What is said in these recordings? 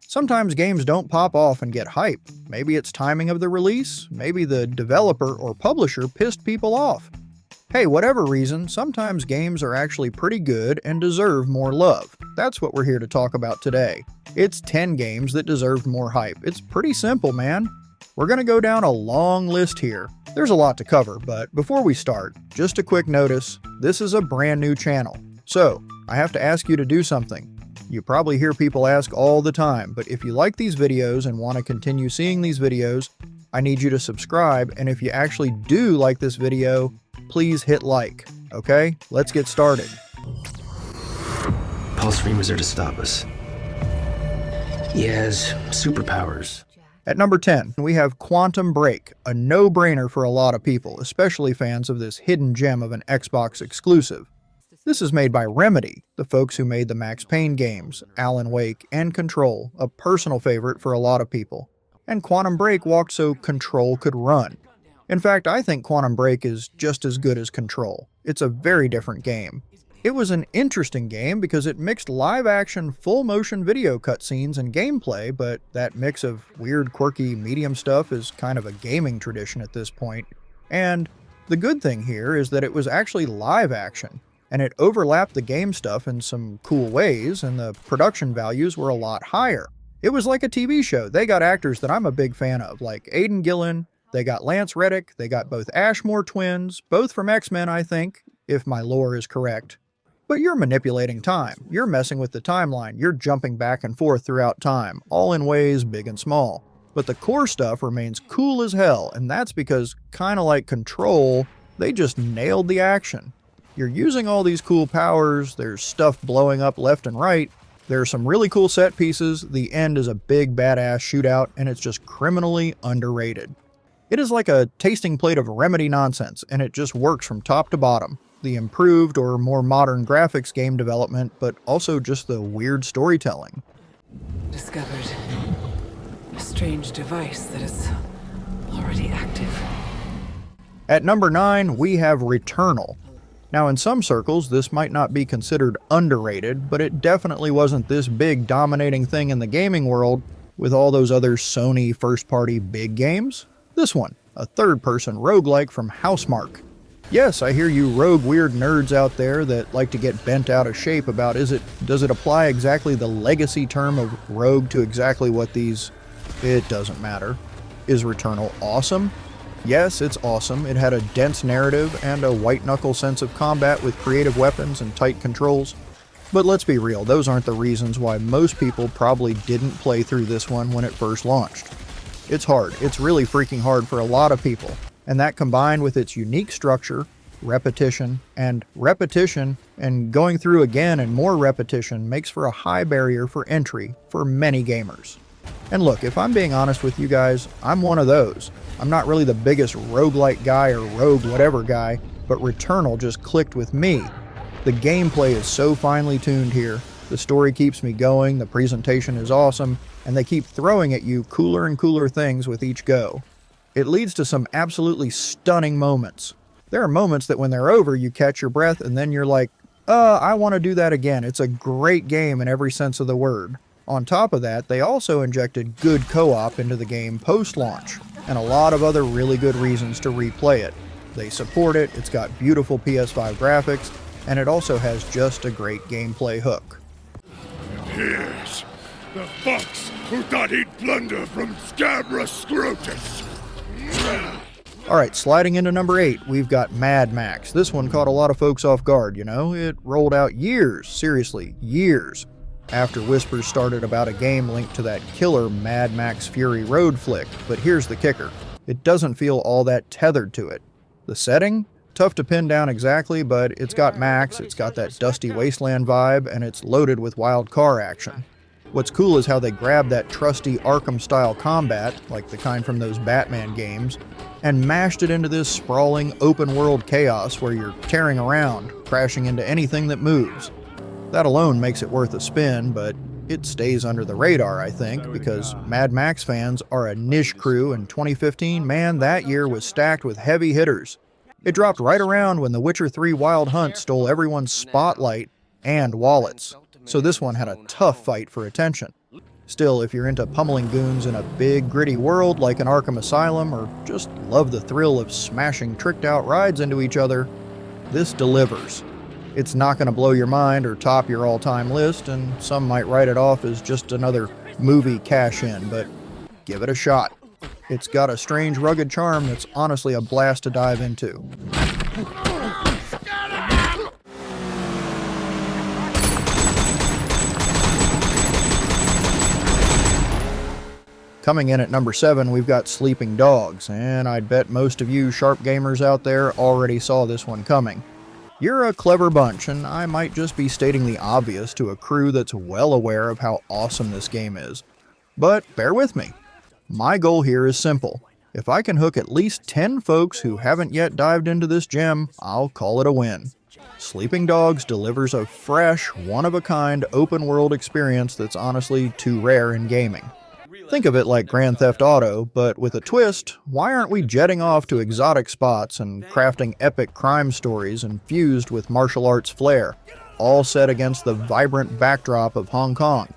Sometimes games don't pop off and get hype. Maybe it's timing of the release, maybe the developer or publisher pissed people off. Hey, whatever reason, sometimes games are actually pretty good and deserve more love. That's what we're here to talk about today. It's 10 games that deserved more hype. It's pretty simple, man. We're gonna go down a long list here. There's a lot to cover, but before we start, just a quick notice, this is a brand new channel. So, I have to ask you to do something. You probably hear people ask all the time, but if you like these videos and want to continue seeing these videos, I need you to subscribe, and if you actually do like this video, please hit like, okay? Let's get started. Pulse streamers are to stop us. He has superpowers. At number 10, we have Quantum Break, a no-brainer for a lot of people, especially fans of this hidden gem of an Xbox exclusive. This is made by Remedy, the folks who made the Max Payne games, Alan Wake, and Control, a personal favorite for a lot of people. And Quantum Break walked so Control could run. In fact, I think Quantum Break is just as good as Control. It's a very different game. It was an interesting game because it mixed live-action, full-motion video cutscenes and gameplay, but that mix of weird, quirky, medium stuff is kind of a gaming tradition at this point. And the good thing here is that it was actually live-action, and it overlapped the game stuff in some cool ways, and the production values were a lot higher. It was like a TV show. They got actors that I'm a big fan of, like Aidan Gillen, they got Lance Reddick, they got both Ashmore twins, both from X-Men, I think, if my lore is correct. But you're manipulating time, you're messing with the timeline, you're jumping back and forth throughout time, all in ways big and small. But the core stuff remains cool as hell, and that's because, kinda like Control, they just nailed the action. You're using all these cool powers, there's stuff blowing up left and right, there are some really cool set pieces, the end is a big badass shootout, and it's just criminally underrated. It is like a tasting plate of Remedy nonsense, and it just works from top to bottom. The improved or more modern graphics game development, but also just the weird storytelling. Discovered a strange device that is already active. At number 9, we have Returnal. Now in some circles, this might not be considered underrated, but it definitely wasn't this big dominating thing in the gaming world with all those other Sony first-party big games. This one, a third-person roguelike from Housemarque. Yes, I hear you rogue weird nerds out there that like to get bent out of shape about does it apply exactly the legacy term of rogue to exactly what these... It doesn't matter. Is Returnal awesome? Yes, it's awesome. It had a dense narrative and a white-knuckle sense of combat with creative weapons and tight controls. But let's be real, those aren't the reasons why most people probably didn't play through this one when it first launched. It's hard. It's really freaking hard for a lot of people. And that combined with its unique structure, repetition, and going through again and more repetition makes for a high barrier for entry for many gamers. And look, if I'm being honest with you guys, I'm one of those. I'm not really the biggest roguelike guy or rogue whatever guy, but Returnal just clicked with me. The gameplay is so finely tuned here, the story keeps me going, the presentation is awesome, and they keep throwing at you cooler and cooler things with each go. It leads to some absolutely stunning moments. There are moments that when they're over, you catch your breath and then you're like, I want to do that again. It's a great game in every sense of the word. On top of that, they also injected good co-op into the game post-launch, and a lot of other really good reasons to replay it. They support it, it's got beautiful PS5 graphics, and it also has just a great gameplay hook. Here's the fox who thought he'd plunder from Scabra Scrotus. Alright, sliding into number 8, we've got Mad Max. This one caught a lot of folks off guard, you know? It rolled out years, seriously, years, after whispers started about a game linked to that killer Mad Max Fury Road flick. But here's the kicker. It doesn't feel all that tethered to it. The setting? Tough to pin down exactly, but it's got Max, it's got that dusty wasteland vibe, and it's loaded with wild car action. What's cool is how they grabbed that trusty Arkham-style combat, like the kind from those Batman games, and mashed it into this sprawling, open-world chaos where you're tearing around, crashing into anything that moves. That alone makes it worth a spin, but it stays under the radar, I think, because Mad Max fans are a niche crew, and 2015, man, that year was stacked with heavy hitters. It dropped right around when The Witcher 3 Wild Hunt stole everyone's spotlight and wallets, so this one had a tough fight for attention. Still, if you're into pummeling goons in a big, gritty world like an Arkham Asylum, or just love the thrill of smashing tricked-out rides into each other, this delivers. It's not going to blow your mind or top your all-time list, and some might write it off as just another movie cash-in, but give it a shot. It's got a strange, rugged charm that's honestly a blast to dive into. Coming in at number 7, we've got Sleeping Dogs, and I'd bet most of you sharp gamers out there already saw this one coming. You're a clever bunch, and I might just be stating the obvious to a crew that's well aware of how awesome this game is. But bear with me. My goal here is simple. If I can hook at least 10 folks who haven't yet dived into this gem, I'll call it a win. Sleeping Dogs delivers a fresh, one-of-a-kind open-world experience that's honestly too rare in gaming. Think of it like Grand Theft Auto, but with a twist. Why aren't we jetting off to exotic spots and crafting epic crime stories infused with martial arts flair, all set against the vibrant backdrop of Hong Kong?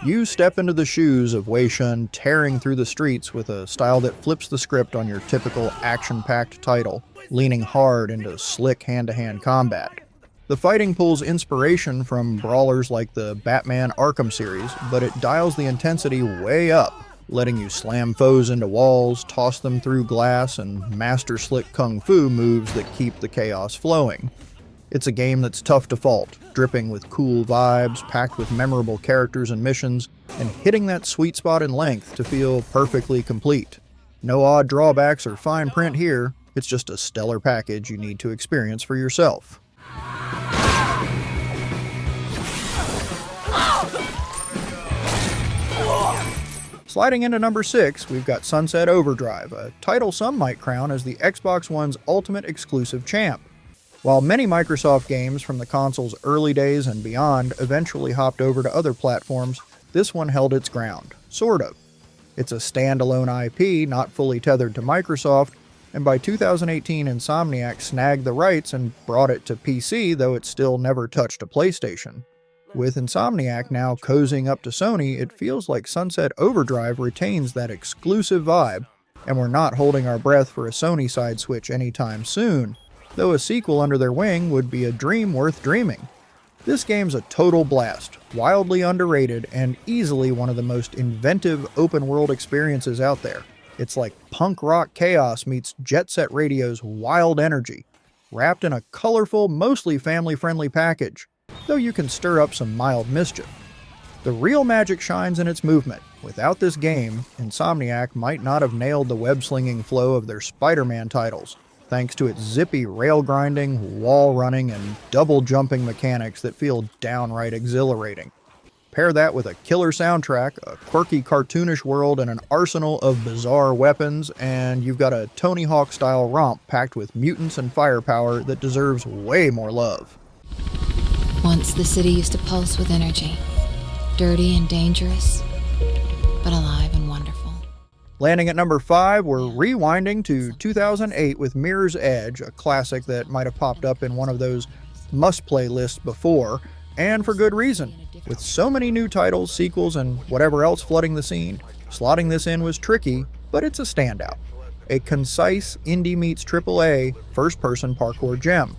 You step into the shoes of Wei Shun tearing through the streets with a style that flips the script on your typical action-packed title, leaning hard into slick hand-to-hand combat. The fighting pulls inspiration from brawlers like the Batman Arkham series, but it dials the intensity way up, letting you slam foes into walls, toss them through glass, and master slick kung fu moves that keep the chaos flowing. It's a game that's tough to fault, dripping with cool vibes, packed with memorable characters and missions, and hitting that sweet spot in length to feel perfectly complete. No odd drawbacks or fine print here, it's just a stellar package you need to experience for yourself. Sliding into number 6, we've got Sunset Overdrive, a title some might crown as the Xbox One's ultimate exclusive champ. While many Microsoft games from the console's early days and beyond eventually hopped over to other platforms, this one held its ground, sort of. It's a standalone IP not fully tethered to Microsoft, and by 2018 Insomniac snagged the rights and brought it to PC, though it still never touched a PlayStation. With Insomniac now cozying up to Sony, it feels like Sunset Overdrive retains that exclusive vibe, and we're not holding our breath for a Sony side switch anytime soon, though a sequel under their wing would be a dream worth dreaming. This game's a total blast, wildly underrated, and easily one of the most inventive open-world experiences out there. It's like punk rock chaos meets Jet Set Radio's wild energy, wrapped in a colorful, mostly family-friendly package, though you can stir up some mild mischief. The real magic shines in its movement. Without this game, Insomniac might not have nailed the web-slinging flow of their Spider-Man titles, thanks to its zippy rail-grinding, wall-running, and double-jumping mechanics that feel downright exhilarating. Pair that with a killer soundtrack, a quirky cartoonish world, and an arsenal of bizarre weapons, and you've got a Tony Hawk-style romp packed with mutants and firepower that deserves way more love. Once the city used to pulse with energy, dirty and dangerous, but alive and wonderful. Landing at number 5, we're rewinding to 2008 with Mirror's Edge, a classic that might have popped up in one of those must-play lists before, and for good reason. With so many new titles, sequels, and whatever else flooding the scene, slotting this in was tricky, but it's a standout. A concise indie meets AAA first-person parkour gem.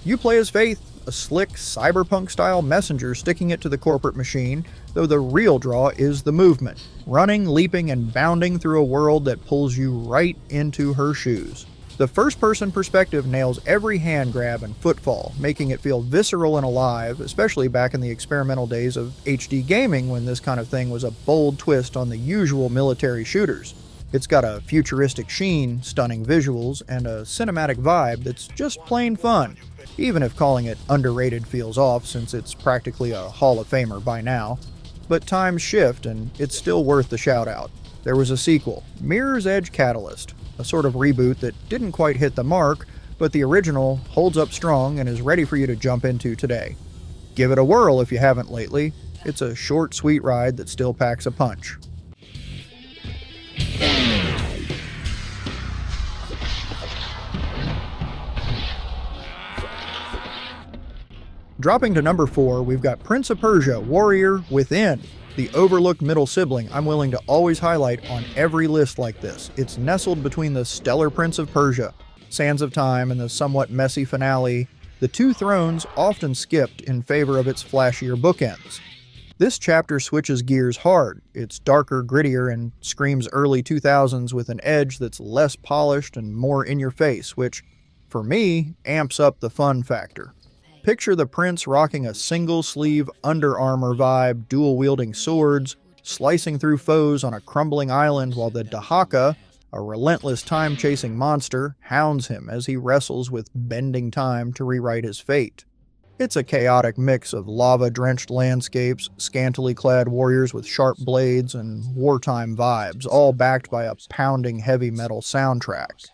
You play as Faith, a slick, cyberpunk-style messenger sticking it to the corporate machine, though the real draw is the movement, running, leaping, and bounding through a world that pulls you right into her shoes. The first-person perspective nails every hand grab and footfall, making it feel visceral and alive, especially back in the experimental days of HD gaming when this kind of thing was a bold twist on the usual military shooters. It's got a futuristic sheen, stunning visuals, and a cinematic vibe that's just plain fun, even if calling it underrated feels off since it's practically a Hall of Famer by now. But times shift, and it's still worth the shout-out. There was a sequel, Mirror's Edge Catalyst, a sort of reboot that didn't quite hit the mark, but the original holds up strong and is ready for you to jump into today. Give it a whirl if you haven't lately. It's a short, sweet ride that still packs a punch. Dropping to number 4, we've got Prince of Persia: Warrior Within, The overlooked middle sibling I'm willing to always highlight on every list like this. It's nestled between the stellar Prince of Persia, Sands of Time, and the somewhat messy finale, The Two Thrones often skipped in favor of its flashier bookends. This chapter switches gears hard. It's darker, grittier, and screams early 2000s with an edge that's less polished and more in your face, which, for me, amps up the fun factor. Picture the prince rocking a single-sleeve Under Armour vibe, dual-wielding swords, slicing through foes on a crumbling island while the Dahaka, a relentless time-chasing monster, hounds him as he wrestles with bending time to rewrite his fate. It's a chaotic mix of lava-drenched landscapes, scantily clad warriors with sharp blades, and wartime vibes, all backed by a pounding heavy metal soundtrack.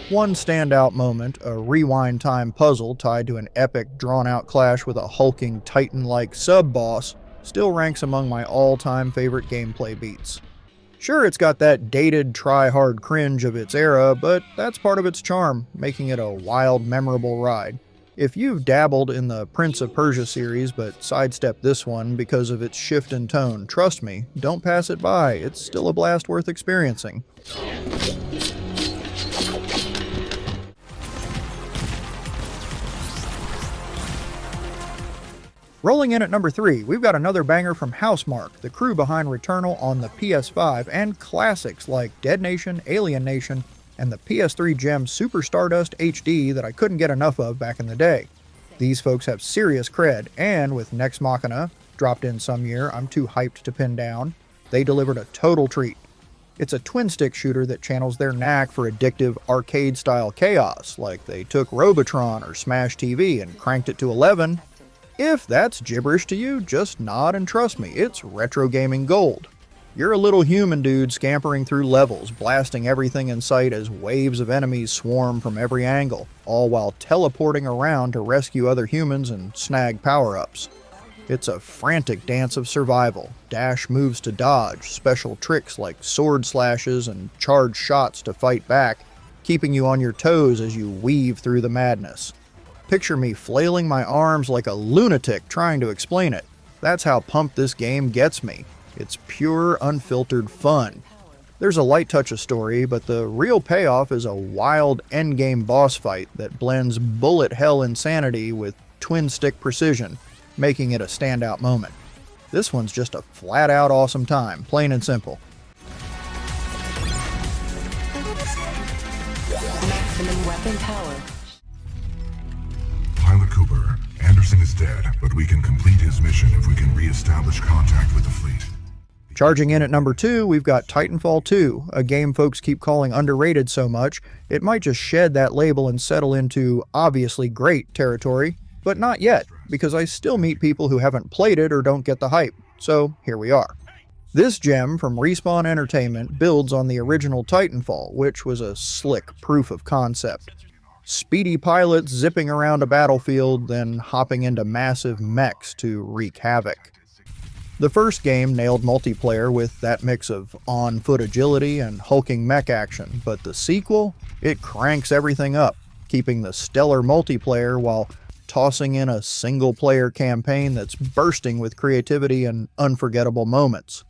One standout moment, a rewind time puzzle tied to an epic drawn-out clash with a hulking titan-like sub-boss, still ranks among my all-time favorite gameplay beats. Sure, it's got that dated, try-hard cringe of its era, but that's part of its charm, making it a wild, memorable ride. If you've dabbled in the Prince of Persia series but sidestepped this one because of its shift in tone, trust me, don't pass it by, it's still a blast worth experiencing. Rolling in at number 3, we've got another banger from Housemarque, the crew behind Returnal on the PS5, and classics like Dead Nation, Alien Nation, and the PS3 gem Super Stardust HD that I couldn't get enough of back in the day. These folks have serious cred, and with Nex Machina, dropped in some year I'm too hyped to pin down, they delivered a total treat. It's a twin-stick shooter that channels their knack for addictive arcade-style chaos, like they took Robotron or Smash TV and cranked it to 11. If that's gibberish to you, just nod and trust me, it's retro gaming gold. You're a little human dude scampering through levels, blasting everything in sight as waves of enemies swarm from every angle, all while teleporting around to rescue other humans and snag power-ups. It's a frantic dance of survival, dash moves to dodge, special tricks like sword slashes and charged shots to fight back, keeping you on your toes as you weave through the madness. Picture me flailing my arms like a lunatic trying to explain it. That's how pumped this game gets me. It's pure, unfiltered fun. There's a light touch of story, but the real payoff is a wild endgame boss fight that blends bullet hell insanity with twin-stick precision, making it a standout moment. This one's just a flat-out awesome time, plain and simple. Maximum weapon power. Pilot Cooper, Anderson is dead, but we can complete his mission if we can re-establish contact with the fleet. Charging in at number 2, we've got Titanfall 2, a game folks keep calling underrated so much, it might just shed that label and settle into obviously great territory, but not yet, because I still meet people who haven't played it or don't get the hype, so here we are. This gem from Respawn Entertainment builds on the original Titanfall, which was a slick proof of concept. Speedy pilots zipping around a battlefield, then hopping into massive mechs to wreak havoc. The first game nailed multiplayer with that mix of on-foot agility and hulking mech action, but the sequel, it cranks everything up, keeping the stellar multiplayer while tossing in a single-player campaign that's bursting with creativity and unforgettable moments.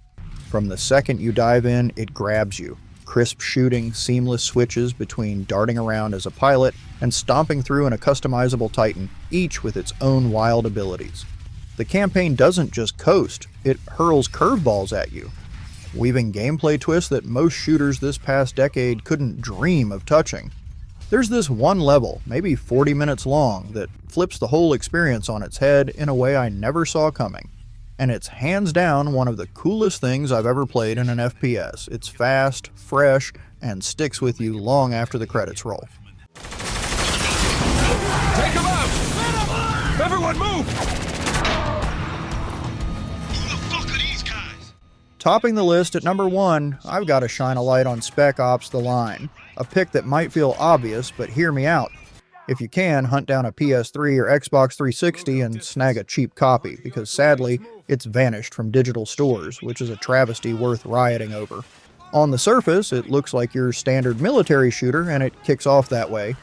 From the second you dive in, it grabs you. Crisp shooting, seamless switches between darting around as a pilot and stomping through in a customizable Titan, each with its own wild abilities. The campaign doesn't just coast, it hurls curveballs at you, weaving gameplay twists that most shooters this past decade couldn't dream of touching. There's this one level, maybe 40 minutes long, that flips the whole experience on its head in a way I never saw coming. And it's hands down one of the coolest things I've ever played in an FPS. It's fast, fresh, and sticks with you long after the credits roll. Take him out! Everyone move! Topping the list at number 1, I've got to shine a light on Spec Ops: The Line, a pick that might feel obvious, but hear me out. If you can, hunt down a PS3 or Xbox 360 and snag a cheap copy, because sadly, it's vanished from digital stores, which is a travesty worth rioting over. On the surface, it looks like your standard military shooter, and it kicks off that way.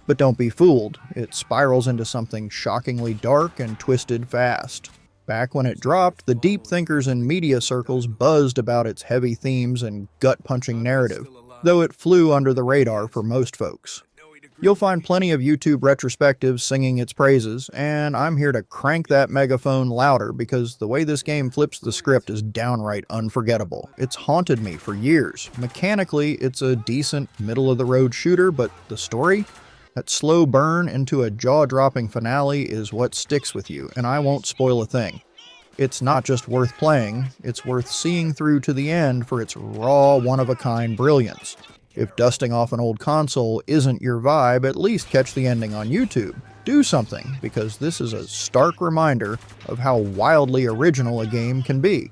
But don't be fooled, it spirals into something shockingly dark and twisted fast. Back when it dropped, the deep thinkers in media circles buzzed about its heavy themes and gut-punching narrative, though it flew under the radar for most folks. You'll find plenty of YouTube retrospectives singing its praises, and I'm here to crank that megaphone louder because the way this game flips the script is downright unforgettable. It's haunted me for years. Mechanically, it's a decent, middle-of-the-road shooter, but the story? That slow burn into a jaw-dropping finale is what sticks with you, and I won't spoil a thing. It's not just worth playing, it's worth seeing through to the end for its raw, one-of-a-kind brilliance. If dusting off an old console isn't your vibe, at least catch the ending on YouTube. Do something, because this is a stark reminder of how wildly original a game can be.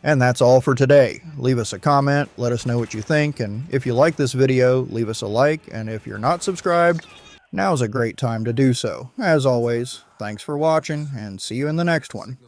And that's all for today. Leave us a comment, let us know what you think, and if you like this video, leave us a like, and if you're not subscribed, now's a great time to do so. As always, thanks for watching, and see you in the next one.